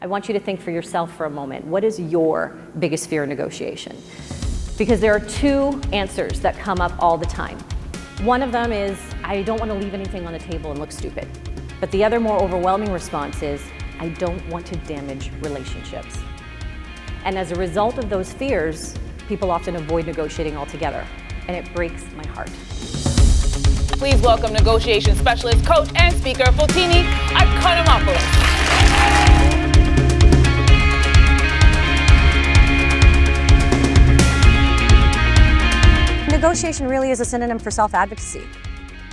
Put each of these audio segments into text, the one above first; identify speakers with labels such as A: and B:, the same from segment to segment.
A: I want you to think for yourself for a moment. What is your biggest fear in negotiation? Because there are two answers that come up all the time. One of them is, I don't want to leave anything on the table and look stupid. But the other more overwhelming response is, I don't want to damage relationships. And as a result of those fears, people often avoid negotiating altogether, and it breaks my heart.
B: Please welcome negotiation specialist, coach, and speaker, Fotini, Iconomopoulos.
C: Negotiation really is a synonym for self-advocacy.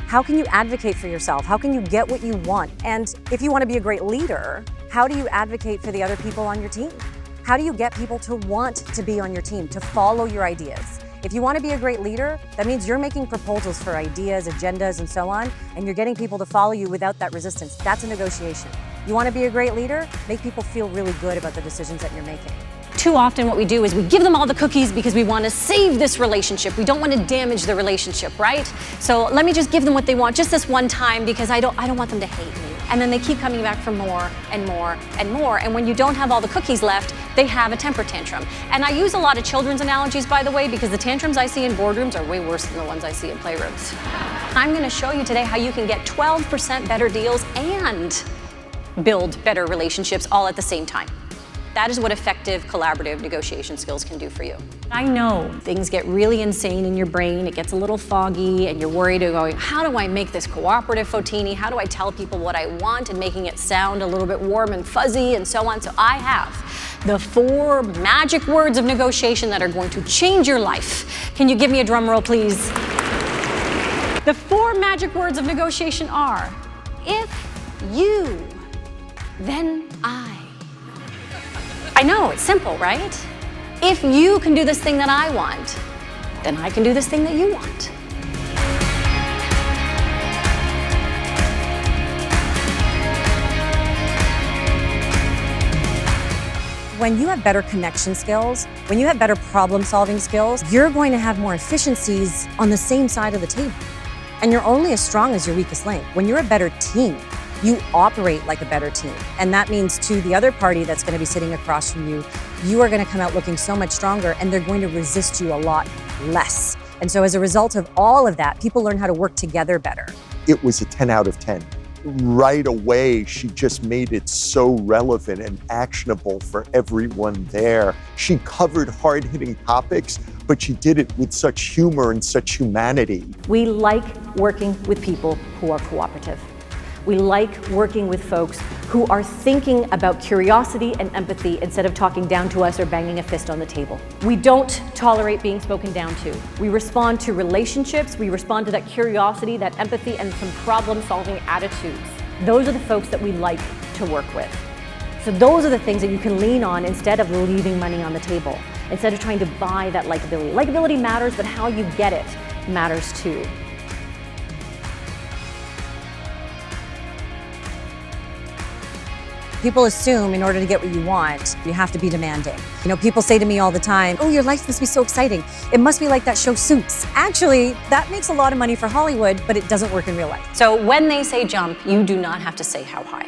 C: How can you advocate for yourself? How can you get what you want? And if you want to be a great leader, how do you advocate for the other people on your team? How do you get people to want to be on your team, to follow your ideas? If you want to be a great leader, that means you're making proposals for ideas, agendas, and so on, and you're getting people to follow you without that resistance. That's a negotiation. You want to be a great leader? Make people feel really good about the decisions that you're making.
D: Too often what we do is we give them all the cookies because we want to save this relationship. We don't want to damage the relationship, right? So let me just give them what they want just this one time because I don't want them to hate me. And then they keep coming back for more and more and more. And when you don't have all the cookies left, they have a temper tantrum. And I use a lot of children's analogies, by the way, because the tantrums I see in boardrooms are way worse than the ones I see in playrooms. I'm going to show you today how you can get 12% better deals and build better relationships all at the same time. That is what effective collaborative negotiation skills can do for you. I know things get really insane in your brain, it gets a little foggy, and you're worried going, how do I make this cooperative, Fotini? How do I tell people what I want and making it sound a little bit warm and fuzzy and so on? So I have the 4 magic words of negotiation that are going to change your life. Can you give me a drum roll, please? The 4 magic words of negotiation are, if you, then I. I know, it's simple, right? If you can do this thing that I want, then I can do this thing that you want.
C: When you have better connection skills, when you have better problem-solving skills, you're going to have more efficiencies on the same side of the table. And you're only as strong as your weakest link. When you're a better team, you operate like a better team. And that means to the other party that's going to be sitting across from you, you are going to come out looking so much stronger and they're going to resist you a lot less. And so as a result of all of that, people learn how to work together better.
E: It was a 10 out of 10. Right away, she just made it so relevant and actionable for everyone there. She covered hard-hitting topics, but she did it with such humor and such humanity.
A: We like working with people who are cooperative. We like working with folks who are thinking about curiosity and empathy instead of talking down to us or banging a fist on the table. We don't tolerate being spoken down to. We respond to relationships, we respond to that curiosity, that empathy, and some problem-solving attitudes. Those are the folks that we like to work with. So those are the things that you can lean on instead of leaving money on the table, instead of trying to buy that likability. Likability matters, but how you get it matters too.
C: People assume in order to get what you want, you have to be demanding. You know, people say to me all the time, oh, your life must be so exciting. It must be like that show Suits. Actually, that makes a lot of money for Hollywood, but it doesn't work in real life.
D: So when they say jump, you do not have to say how high.